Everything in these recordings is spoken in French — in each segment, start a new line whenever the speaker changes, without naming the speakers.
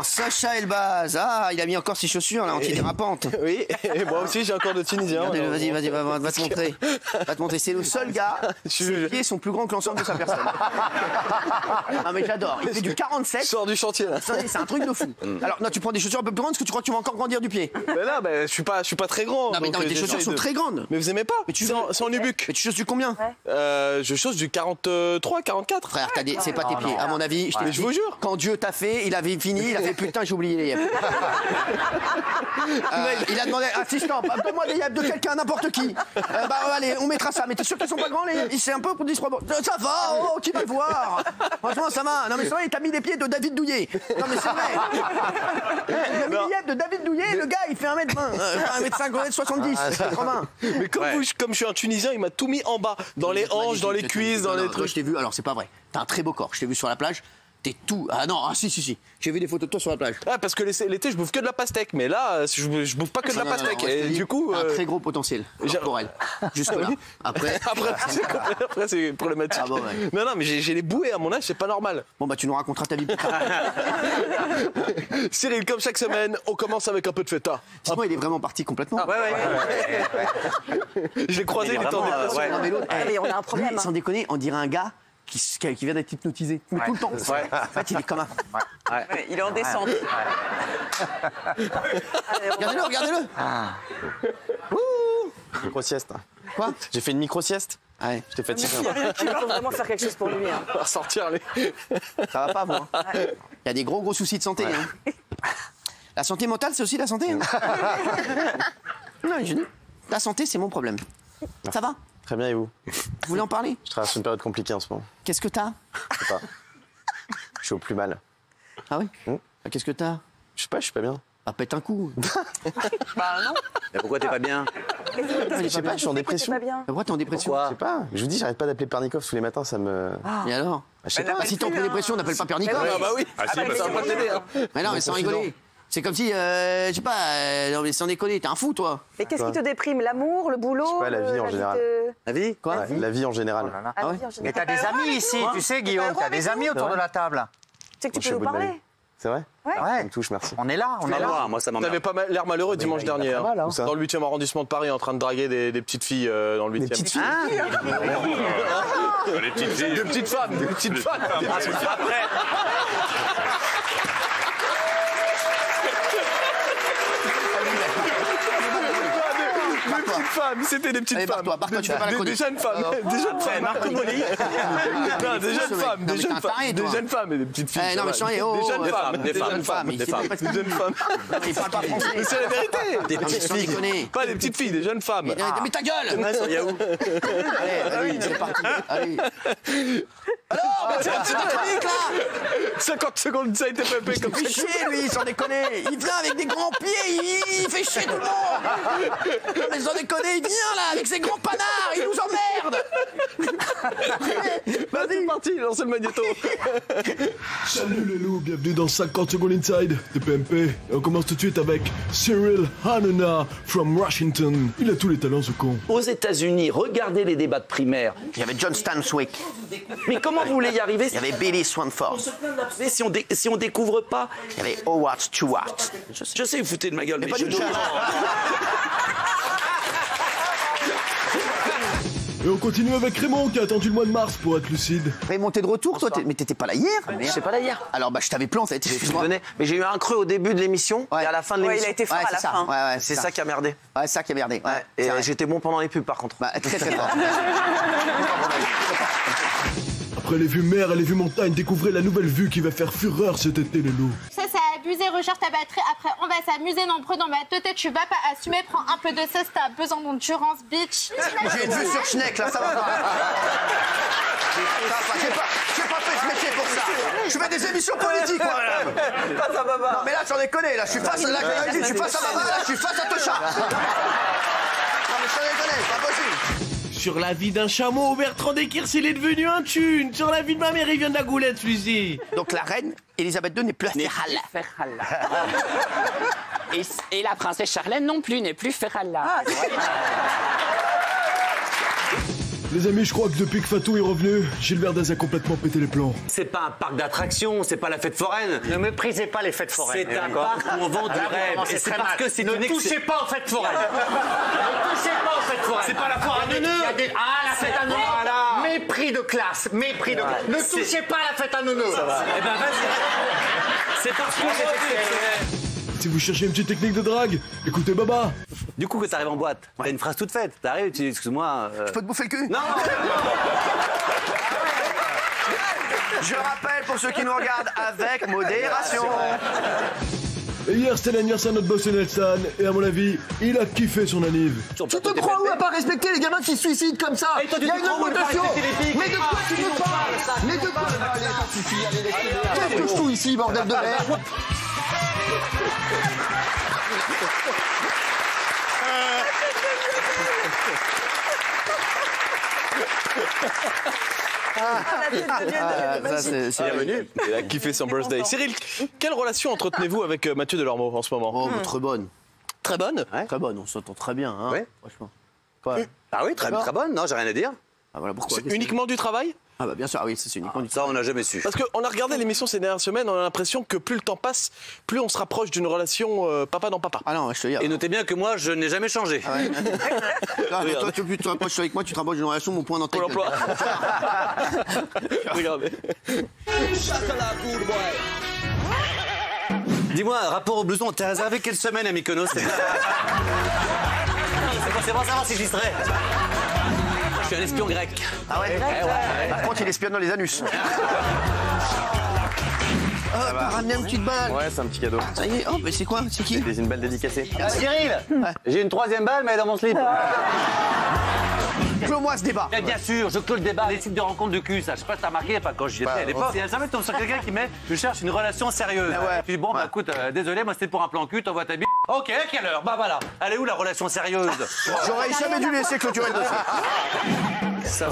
Sacha Elbaz. Ah, il a mis encore ses chaussures là, antidérapantes.
Oui, et moi aussi j'ai encore de Tunisien.
Vas-y, va te montrer. Va te montrer. C'est le seul gars, ses pieds sont plus grands que l'ensemble de sa personne. Ah mais j'adore. Il fait du 47.
Je sors du chantier là.
C'est un truc de fou. Alors, non, tu prends des chaussures un peu plus grandes parce que tu crois que tu vas encore grandir du pied.
Mais là, je suis pas très grand.
Non, mais tes chaussures sont très grandes.
Mais vous aimez pas? Mais c'est en nubuck.
Mais tu chaussures du combien?
Je chausse du 43, 44.
Frère, c'est pas tes pieds. À mon avis,
je vous jure.
Quand Dieu t'a fait, il avait fini, il a fait putain, j'ai oublié les yeux. Il a demandé, assistant, donne-moi des yeux de quelqu'un, n'importe qui. Allez, on mettra ça. Mais t'es sûr qu'elles sont pas grands, les... C'est un peu pour disproportionné. Ça va, oh, qui va le voir? Franchement, ça va. Non, mais c'est vrai, t'as mis les pieds de David Douillet. Non, mais c'est vrai. Il a mis les yeux de David Douillet, le gars, il fait 1m20. 1m50, 1m70, 80.
Mais comme je suis un Tunisien, il m'a tout mis en bas. Dans les hanches, dans les cuisses, dans les trucs.
Je t'ai vu, alors c'est pas vrai. T'as un très beau corps. Je t'ai vu sur la plage. T'es tout. Ah non, si. J'ai vu des photos de toi sur la plage.
Ah, parce que l'été, je bouffe que de la pastèque. Mais là, je bouffe pas que de la pastèque. Et du coup.
Un très gros potentiel corporel. Jusque-là. Après,
c'est problématique.
Ah bon, ouais.
Non, mais j'ai les bouées à mon âge, c'est pas normal.
Bon, bah, tu nous raconteras ta vie plus tard.
Cyril, comme chaque semaine, on commence avec un peu de feta.
Dis-moi, il est vraiment parti complètement.
Ah, ouais.
Je l'ai croisé, il était en dépression.
Non, mais l'autre,
Mais on a un problème.
sans déconner, on dirait un gars qui vient d'être hypnotisé. Mais tout le temps.
Ouais.
En fait, il est comme un.
Ouais, il est en descente.
Regardez-le.
Micro-sieste.
Quoi?
J'ai fait une micro-sieste.
Ouais.
J'étais fatigué.
Il faut vraiment faire quelque chose pour lui. Hein.
On va sortir les.
Ça va pas, moi. Il y a des gros soucis de santé. Hein. La santé mentale, c'est aussi la santé. Hein. Non, je dis, la santé, c'est mon problème. Ça va?
Très bien, et vous?
Vous voulez en parler?
Je traverse une période compliquée en ce moment.
Qu'est-ce que t'as?
Je sais pas. Je suis au plus mal.
Ah oui? Qu'est-ce que t'as?
Je sais pas, je suis pas bien.
Bah, pète un coup.
Bah non.
Mais pourquoi t'es pas bien?
Je sais pas, je suis en dépression.
Pas bien.
Pourquoi t'es en dépression?
Je sais pas. Je vous dis, j'arrête pas d'appeler Pernikov tous les matins, ça me.
Et alors?
Je sais pas.
Si t'es en pleine dépression, on n'appelle pas Pernikov.
Ah bah oui. Ça va pas t'aider.
Mais non, mais sans rigoler. C'est comme si, je sais pas, non mais sans déconner, t'es un fou, toi.
Mais qu'est-ce qui te déprime? L'amour, le boulot?
Je sais pas, la vie en général.
La vie?
Quoi?
Ouais, la vie en général.
Ah ouais?
Mais t'as des amis ici, tu sais, Guillaume, t'as des amis autour de la table.
Tu sais que
Je
tu
suis
peux
au
nous
bout de ma vie.
parler?
C'est vrai?
Ouais.
Ça me touche, merci.
On est là, on est là.
Moi, ça m'emmerde.
T'avais pas l'air malheureux dimanche dernier.
pas mal, hein. Où ça?
Dans le 8e arrondissement de Paris, en train de draguer des petites filles dans le 8e.
Des petites filles.
Les petites filles.
Des petites femmes. Des petites femmes. Des petites femmes, c'était des petites
Allez,
femmes.
barre-toi, tu fais pas la chronique.
Des jeunes femmes. Des jeunes femmes.
Marco Poli.
Non, des jeunes femmes.
Non, mais t'es un taré,
Des
toi.
jeunes femmes et des petites filles.
Eh, non, mais
ça va.
change, oh,
Des jeunes
oh,
femmes.
des jeunes femmes.
Des femmes. Des jeunes femmes.
Il parle pas français.
Mais c'est la vérité.
Des petites
sans
filles.
déconner.
Pas des petites filles, des jeunes femmes.
Mais ta gueule!
Ouais, sur Yahoo.
Allez, c'est parti. Allez. Alors, mais c'est un petit technique là!
50 secondes, ça a été pépé comme
Il fait
ça.
chier lui, sans déconner! Il vient avec des grands pieds, il fait chier tout le monde! Mais sans déconner, il vient là avec ses grands panards, il nous emmerde!
Bah, c'est parti, lancez le magnéto.
Salut les loups, bienvenue dans 50 secondes inside de PMP. Et on commence tout de suite avec Cyril Hanouna from Washington. Il a tous les talents ce con.
Aux États-Unis, regardez les débats de primaire.
Il y avait John Stanswick,
Mais comment vous voulez y arriver
il y avait Billy Swanford,
si on découvre pas?
il y avait Howard Stewart.
Je sais, vous foutez de ma gueule, mais
Pas
je
du tout.
Et on continue avec Raymond qui a attendu le mois de mars pour être lucide.
Raymond, t'es de retour toi? Mais t'étais pas là hier?
Je sais pas là hier.
Alors bah je t'avais planté, excuse-moi.
Mais j'ai eu un creux au début de l'émission
Ouais.
et à la fin de
Ouais,
l'émission.
il a été fort
Ouais,
à
c'est
la
ça.
fin.
Ouais,
C'est ça qui a merdé.
Ouais, c'est ça qui a merdé. Ouais,
Et
c'est vrai.
j'étais bon pendant les pubs par contre.
Bah, très très fort.
Après les vues mer et les vues montagne, découvrez la nouvelle vue qui va faire fureur cet été les loups.
Ça, c'est abusé, recharge ta batterie. Après, on va s'amuser nombreux dans ma tête. Tu vas pas assumer, prends un peu de cesse, t'as besoin d'endurance, bitch.
J'ai une vue sur Schneck là, ça va pas. J'ai pas fait ce métier pour ça. Je fais des émissions politiques, moi, madame. Non, mais là, j'en ai connu, là, je suis face à la je suis face à Baba, là, je suis face à Tocha. Non, mais j'en ai connu, c'est pas possible.
Sur la vie d'un chameau, Bertrand Dekirs, il est devenu un thune. Sur la vie de ma mère, il vient de la goulette, celui-ci.
Donc la reine Elisabeth II n'est plus féral.
Et la princesse Charlène non plus, n'est plus Ferralla.
Les amis, je crois que depuis que Fatou est revenu, Gilles Verdez a complètement pété les plombs.
C'est pas un parc d'attractions, c'est pas la fête foraine.
Ne méprisez pas les fêtes foraines.
C'est un parc où on vend du rêve. Et c'est parce que c'est une
Ne touchez pas aux fêtes foraines. Ne touchez pas aux fêtes foraines.
C'est pas la foire à neuneux.
Ah, la fête à neuneux.
Voilà.
Mépris de classe, mépris de classe. Ne touchez pas à la fête à neuneux.
Eh ben vas-y. C'est parce que c'est exceptionnel.
Si vous cherchez une petite technique de drague, écoutez Baba.
Du coup, quand t'arrives en boîte, t'as une phrase toute faite. T'arrives, tu dis excuse-moi.
Je peux te bouffer le cul?
Non.
Je rappelle pour ceux qui nous regardent avec modération.
Et hier, c'était l'anniversaire de notre boss Nelson, et à mon avis, il a kiffé son anniv.
Tu te crois où à pas respecter les gamins qui se suicident comme ça?
Et toi, tu
Il y a
te
une
crois où à pas
augmentation.
respecter les pics?
Mais de quoi tu me parles? Mais de quoi? Allez, ça suffit, allez, laissez-les. Qu'est-ce que je fous ici, bordel de merde?
Ça, c'est bienvenue. Il a kiffé son birthday. Cyril, quelle relation entretenez-vous avec Mathieu Delormeau en ce moment?
Oh, très bonne.
Très bonne.
Très bonne, on s'entend très bien, hein,
Ouais.
franchement. Quoi?
Ah oui, très bonne. Non, j'ai rien à dire.
Ah, voilà pourquoi.
C'est uniquement du travail?
Ah bah bien sûr, ah oui, c'est uniquement du
Ça, on n'a jamais su.
Parce qu'on a regardé l'émission ces dernières semaines, on a l'impression que plus le temps passe, plus on se rapproche d'une relation papa dans papa.
Ah non, je te dis.
Et notez bien que moi, je n'ai jamais changé.
Ah ouais. Toi, tu te rapproches avec moi, tu te rapproches d'une relation, mon point dans ta
Pôle
gueule.
emploi. Regardez.
Dis-moi, rapport au blouson, t'es réservé quelle semaine à Mykonos? C'est pour savoir si j'y serai. Je suis un espion grec.
Ah ouais, Par contre, il espionne dans les anus. Oh, t'as ramené une petite balle.
Ouais, c'est un petit cadeau.
Ça y est, oh, mais c'est quoi? C'est qui?
C'est une balle dédicacée.
Cyril, j'ai une troisième balle, mais elle est dans mon slip.
Clôt-moi ce débat.
Mais bien sûr, je clôt le débat. Les sites de rencontre de cul, ça, je sais pas si t'as remarqué, pas quand j'y étais à l'époque. C'est jamais tombe sur quelqu'un qui met je cherche une relation sérieuse. Tu dis bon, bah écoute, désolé, moi c'était pour un plan cul, t'envoies ta bite. Ok, à quelle heure? Bah voilà. Elle est où la relation sérieuse?
J'aurais jamais dû laisser clôturer le dossier.
Ça,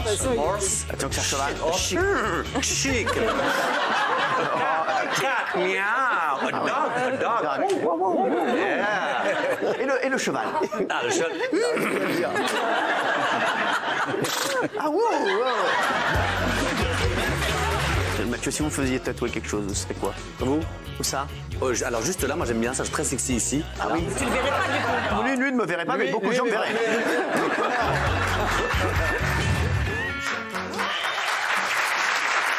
c'est horse.
Attends que ça cheval.
Chic. Chic. Cat, miaou. A dog.
Et le cheval.
Ah, le cheval.
Ah wow, Mathieu, si vous faisiez tatouer quelque chose, ce serait quoi?
Vous?
Où ça?
Alors juste là, moi j'aime bien ça, je suis très sexy ici.
Ah oui.
Tu le verrais pas du coup.
Lui ne me verrait pas, mais beaucoup de gens me verraient.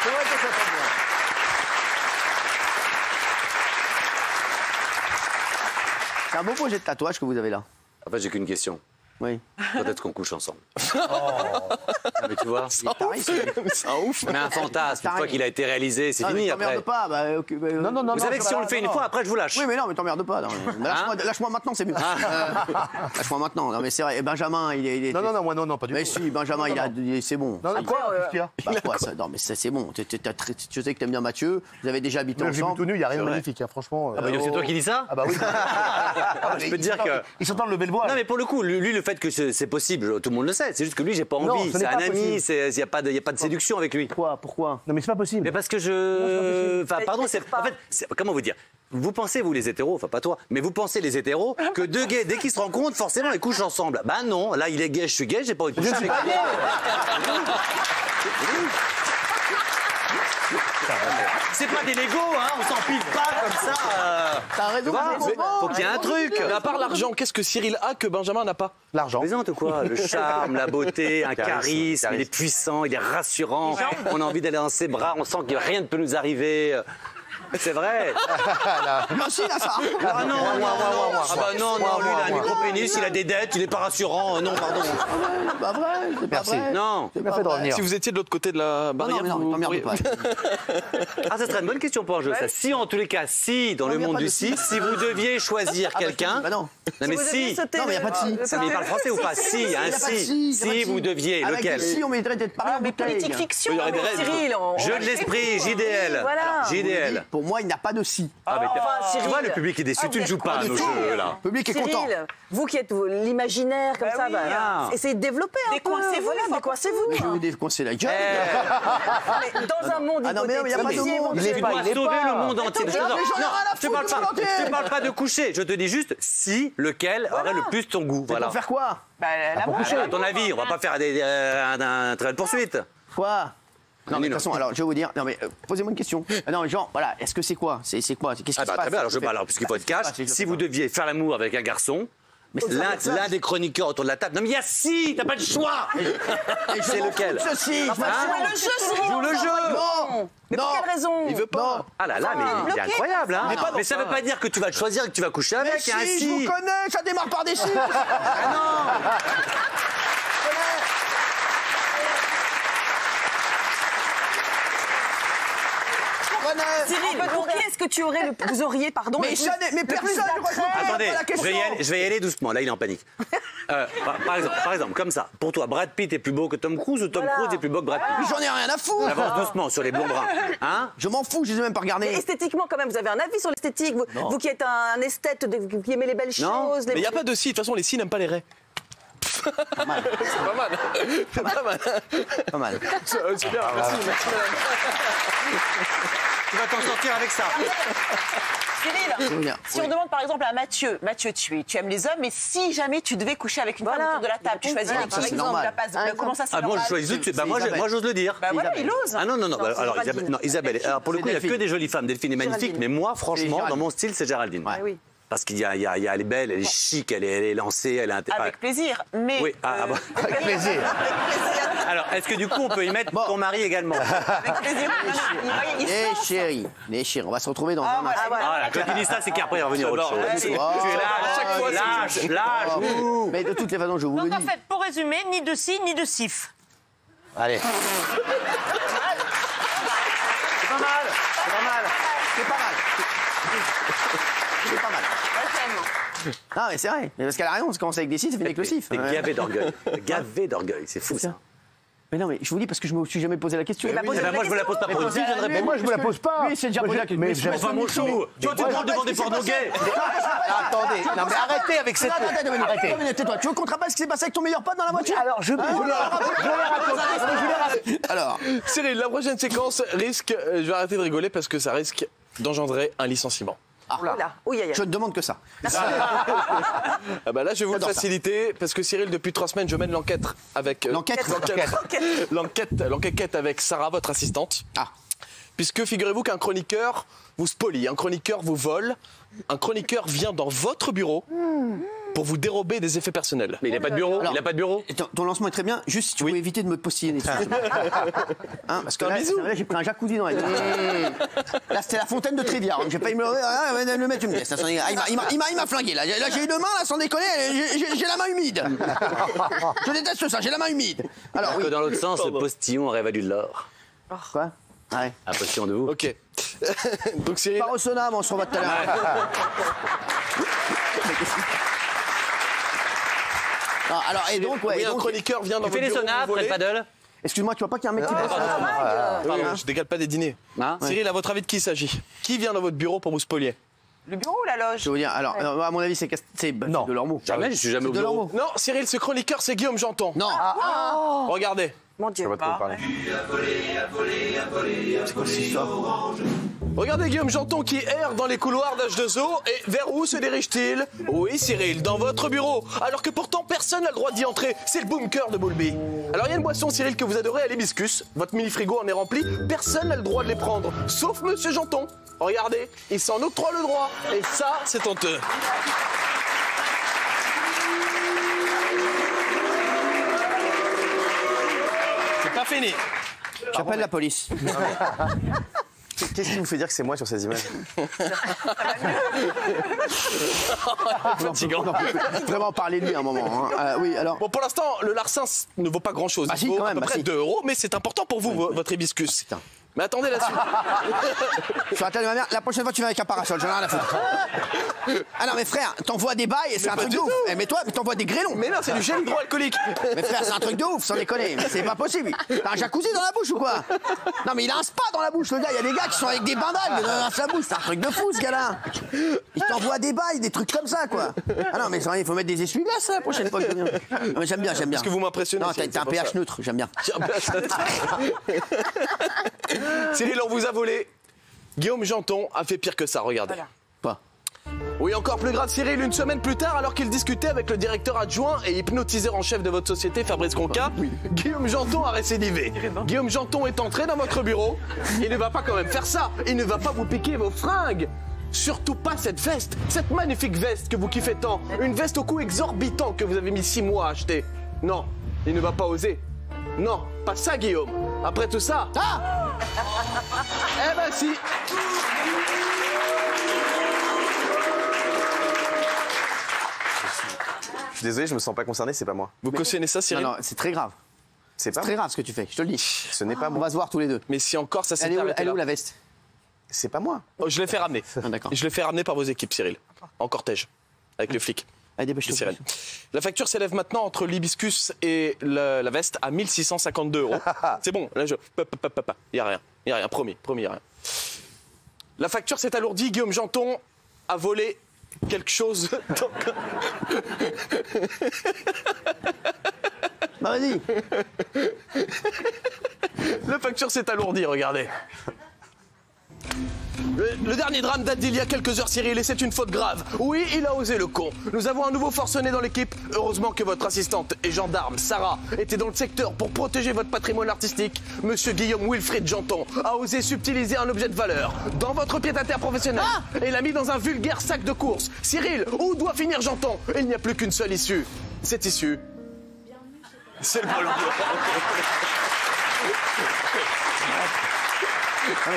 C'est vrai que ça tombe bien. C'est un beau projet de tatouage que vous avez là.
En fait, j'ai qu'une question.
Oui.
Peut-être qu'on couche ensemble. Mais tu vois,
C'est un ouf.
mais un fantasme, une fois qu'il a été réalisé, c'est fini après.
T'emmerdes pas, bah, ok, bah, non.
Vous savez que si on le fait une fois, après je vous lâche.
Oui, mais non, mais t'emmerdes pas. Non. Lâche-moi maintenant, c'est mieux. Lâche-moi maintenant. Non, mais c'est vrai. Et Benjamin, il est.
Non, moi non, pas du tout.
Mais si, Benjamin, c'est bon.
Non, quoi? Qu'est-ce qu'il y a?
Bah, quoi, ça, non, mais ça, c'est bon. Tu sais que t'aimes bien Mathieu. Vous avez déjà habité
J'ai vu
ensemble.
tout nu, il n'y a rien de magnifique, hein, franchement.
Ah bah, c'est toi qui dis ça?
Ah bah oui.
Je peux te dire que.
Ils sont en train de lever le voile.
Non, mais pour le coup, lui, le fait que c'est possible, tout le monde le sait. C'est juste que lui, j'ai pas
Non,
envie.
ce
C'est
n'est
un
pas
ami,
possible.
il n'y a pas de séduction avec lui.
Pourquoi?
Non, mais c'est pas possible.
Mais parce que je. Enfin, pardon, c'est. En fait, comment vous dire? Vous pensez, vous les hétéros, enfin pas toi, mais vous pensez les hétéros que deux gays, dès qu'ils se rencontrent, forcément ils couchent ensemble. Bah non, là il est gay, je suis gay, j'ai pas envie de coucher avec lui. C'est pas des Legos, hein, on s'empile pas comme ça.
T'as raison,
Faut qu'il y ait un truc.
Mais à part l'argent, qu'est-ce que Cyril a que Benjamin n'a pas?
L'argent.
Plaisante ou quoi? Le charme, la beauté, un charisme, il est puissant, il est rassurant. On a envie d'aller dans ses bras, on sent que rien ne peut nous arriver. C'est vrai.
Merci, là, ça.
Ah non, ah bah non, lui il a un micro-pénis, il a des dettes, il est pas rassurant. Non, pardon.
C'est pas vrai, c'est pas vrai.
Non.
C'est bien fait de revenir.
Si vous étiez de l'autre côté de la barrière,
Non,
vous
t'emmerdes pas.
Ah, ça serait une bonne question pour un jeu, ça. Si, en tous les cas, si, dans le monde du si, si vous deviez choisir quelqu'un.
Bah non.
Non, mais si.
Non, mais y a pas de si.
Mais il parle français ou pas? Si,
Y a
un
pas de
si.
y a pas de
Si vous deviez,
Avec
lequel?
des si, on mériterait d'être parlé en
Mais
bouteille.
politique fiction,
Il y aurait des règles.
Cyril.
Jeu de l'esprit, JDL.
Voilà.
JDL.
Pour moi, il n'y a pas de si.
Ah, mais
Cyril.
tu vois, le public est déçu, tu ne joues pas à nos jeux, là.
Le public est content.
Cyril, vous qui êtes l'imaginaire comme ça, essayez de développer un peu. Décoincez-vous, décoincez-vous.
Je vais vous décoincer la gueule.
Mais dans un monde
non, mais il n'y a pas de monde.
Tu dois sauver le monde entier.
Je
te parle pas de coucher, je te dis juste si, lequel aurait le plus ton goût. Voilà.
Pour faire quoi?
À ton avis, on va pas faire un trail poursuite.
Quoi? Non, mais de toute façon, alors, je vais vous dire. Non, mais posez-moi une question. Non, genre, voilà, est-ce que c'est quoi? C'est quoi? Qu'est-ce qui se passe?
Très bien, alors, puisqu'il faut être cash, si vous deviez faire l'amour avec un garçon, l'un des chroniqueurs autour de la table. Non, mais il y a si, t'as pas le choix. C'est lequel?
Joue
le jeu.
Non.
Mais pour quelle raison?
Il veut pas.
Ah là là, mais il est incroyable, hein. Mais ça veut pas dire que tu vas le choisir et que tu vas coucher avec.
Mais si, je vous connais, ça démarre par des si.
Ah non.
Cyril, pour qui est-ce que vous auriez, pardon,
mais personne
Attendez, je vais y aller doucement. Là, il est en panique. Par exemple, comme ça. Pour toi, Brad Pitt est plus beau que Tom Cruise ou Tom Cruise est plus beau que Brad Pitt?
J'en ai rien à foutre.
Avance doucement sur les blonds bruns. Hein?
Je m'en fous, je les ai même pas regardés.
Mais esthétiquement, quand même, vous avez un avis sur l'esthétique. Vous qui êtes un esthète, qui aimez les belles choses.
Mais il n'y a pas de si. De toute façon, les si n'aiment pas les raies.
Pas mal.
C'est pas mal. C'est pas mal.
Pas mal.
Super, merci.
Tu vas t'en sortir avec ça.
Cyril, si on demande par exemple à Mathieu, tu aimes les hommes, mais si jamais tu devais coucher avec une femme autour de la table, tu choisirais par exemple la place. Comment ça se passe?
Moi je choisis tout de suite. Moi j'ose le dire.
Bah voilà, il ose.
Ah non. Alors Isabelle, alors pour le coup il n'y a que des jolies femmes. Delphine est magnifique, mais moi franchement dans mon style c'est Géraldine.
Oui.
Parce qu'elle est belle, elle est chic, elle est lancée, elle est...
Avec plaisir, mais...
Oui,
avec plaisir.
Alors, est-ce que du coup, on peut y mettre ton mari également?
Avec plaisir.
Les chéris, on va se retrouver dans un instant.
Voilà, quand tu dis ça, c'est qu'après, il va revenir autre chose. Tu es là, lâche.
Mais de toutes les façons, je vous le dis.
Donc en fait, pour résumer, ni de si, ni de sif.
Allez.
C'est pas mal.
Non, mais c'est vrai. Mais parce qu'elle a raison, on commence avec des sifs, ça finit avec le sif.
T'es gavé d'orgueil. C'est fou ça.
Mais non, mais je vous dis parce que je me suis jamais posé la question.
Moi, je me la pose pas pour une fille, je viendrai
Mais moi, je me la pose pas.
Oui, c'est déjà posé la question.
Mais
Enfin, mon chou, tu parles devant des pornos gays.
Attendez, non mais arrêtez avec cette...
Arrêtez, tais-toi. Tu veux qu'on te rappelle ce qui s'est passé avec ton meilleur pote dans la voiture?
Alors, je vais raconter.
Alors,
Cyril, la prochaine séquence risque... Je vais arrêter de rigoler parce que ça risque d'engendrer un licenciement.
je ne demande que ça.
Ah bah là, je vais vous le faciliter parce que Cyril, depuis 3 semaines, je mène l'enquête avec... L'enquête avec Sarah, votre assistante.
Ah.
Puisque figurez-vous qu'un chroniqueur vous spolie, un chroniqueur vous vole, un chroniqueur vient dans votre bureau pour vous dérober des effets personnels.
Mais il n'a pas de bureau.
Alors,
il n'a pas de bureau.
Ton lancement est très bien, juste si tu peux éviter de me postillonner. Parce que là, j'ai pris un jacuzzi dans la tête. Là, c'était la fontaine de Tréviard. J'ai pas eu le mettre une pièce. Il m'a flingué. Là, j'ai une main, là, sans déconner, j'ai la main humide. Je déteste ça, j'ai la main humide. Alors,
que dans l'autre sens, le postillon aurait valu de l'or.
Quoi? Ouais.
Un postillon de vous.
Ok. Donc Cyril...
Pas au sauna, mais on se revoit tout à l'heure. Alors, et donc,
un chroniqueur vient dans votre bureau.
Tu fais les saunas après le paddle?
Excuse-moi, tu vois pas qu'il y a un mec qui bosse
Pardon, je décale pas des dîners. Cyril, à votre avis, de qui il s'agit? Qui vient dans votre bureau pour vous spolier?
Le bureau ou la loge?
Je vais vous dire, alors, à mon avis, c'est de Lormeaux.
Jamais, je suis jamais au bureau.
Non, Cyril, ce chroniqueur, c'est Guillaume Janton.
Non.
Regardez.
Mon Dieu.
C'est quoi cette histoire?
Regardez Guillaume Janton qui erre dans les couloirs d'H2O et vers où se dirige-t-il? Oui, Cyril, dans votre bureau. Alors que pourtant, personne n'a le droit d'y entrer. C'est le bunker de Boulby. Alors il y a une boisson, Cyril, que vous adorez, à l'hibiscus. Votre mini-frigo en est rempli. Personne n'a le droit de les prendre, sauf Monsieur Janton. Regardez, il s'en octroie le droit. Et ça, c'est honteux. C'est pas fini.
J'appelle la police.
Qu'est-ce qui vous fait dire que c'est moi sur ces images?
Fatigant.
Vraiment parler de lui à un moment. Oui, alors.
Bon, pour l'instant, le larcin ne vaut pas grand-chose. Il vaut à peu près 2 €, mais c'est important pour vous, votre hibiscus. Mais attendez la suite.
Sur la tête de ma mère, la prochaine fois tu viens avec un parasol, j'en ai rien à foutre. Ah non mais frère, t'envoies des bails et c'est un truc de ouf. Mais toi, t'envoies des grêlons.
Mais non, c'est du gel hydroalcoolique.
Mais frère, c'est un truc de ouf, sans déconner. C'est pas possible. T'as un jacuzzi dans la bouche ou quoi? Non mais il a un spa dans la bouche, le gars. Il y a des gars qui sont avec des bandales dans sa bouche. C'est un truc de fou ce gars-là. Il t'envoie des bails, des trucs comme ça quoi. Ah non mais il faut mettre des essuie-glaces la prochaine fois que je viens. Mais j'aime bien.
Parce que vous m'impressionnez.
Non, t'as un pH neutre, j'aime bien.
Cyril, on vous a volé. Guillaume Janton a fait pire que ça, regardez.
Voilà.
Pas.
Oui, encore plus grave, Cyril, une semaine plus tard, alors qu'il discutait avec le directeur adjoint et hypnotiseur en chef de votre société, Fabrice Conca, Guillaume Janton a récidivé. Guillaume Janton est entré dans votre bureau. Il ne va pas quand même faire ça. Il ne va pas vous piquer vos fringues. Surtout pas cette veste, cette magnifique veste que vous kiffez tant. Une veste au coût exorbitant que vous avez mis 6 mois à acheter. Non, il ne va pas oser. Non, pas ça, Guillaume. Après tout ça...
Ah
eh ben si.
Je suis désolé, je me sens pas concerné, c'est pas moi.
Vous cautionnez ça, Cyril?
Non, c'est très grave.
C'est pas
très
moi.
grave ce que tu fais, je te le dis.
Ce n'est pas
On
moi.
va se voir tous les deux.
Mais si encore ça s'est arrêté
Elle est où
là.
la veste?
C'est pas moi.
Oh, je l'ai fait ramener.
Ah, d'accord.
Je l'ai fait ramener par vos équipes, Cyril. En cortège. Avec les flics.
Allez, dépêche-toi.
Cyril. La facture s'élève maintenant entre l'hibiscus et la veste à 1652 €. C'est bon, là je... Il y a rien. Il y a rien, promis, il y a rien. La facture s'est alourdie, Guillaume Janton a volé quelque chose.
Bah vas-y.
La facture s'est alourdie, regardez. Le dernier drame date d'il y a quelques heures, Cyril, et c'est une faute grave. Oui, il a osé le con. Nous avons un nouveau forcené dans l'équipe. Heureusement que votre assistante et gendarme, Sarah, était dans le secteur pour protéger votre patrimoine artistique. Monsieur Guillaume Wilfried Janton a osé subtiliser un objet de valeur dans votre pied-à-terre professionnel et l'a mis dans un vulgaire sac de course. Cyril, où doit finir Janton? Il n'y a plus qu'une seule issue. Cette issue, c'est le ballon d'or.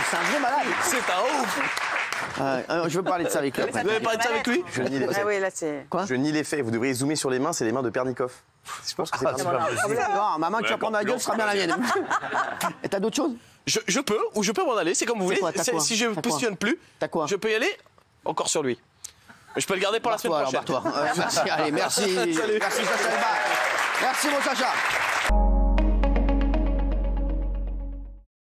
C'est un vrai malade.
C'est un ouf.
Je veux parler de ça avec lui après.
Vous avez parlé de ça avec lui?
Je nie les faits.
Ah oui, là c'est...
Quoi?
Je nie les faits. Vous devriez zoomer sur les mains, c'est les mains de Pernikov. Je pense que c'est pas
Non, ma main que tu vas prendre dans la gueule sera bien la mienne. Et t'as d'autres choses?
Je peux, ou je peux m'en aller, c'est comme vous voulez.
quoi, t'as quoi?
Si je ne
T'as
positionne plus,
T'as quoi?
je peux y aller encore sur lui. Je peux le garder pour la semaine prochaine.
Barre-toi. Merci, allez, merci.
Salut.
Merci Sacha Elba. Merci mon Sacha.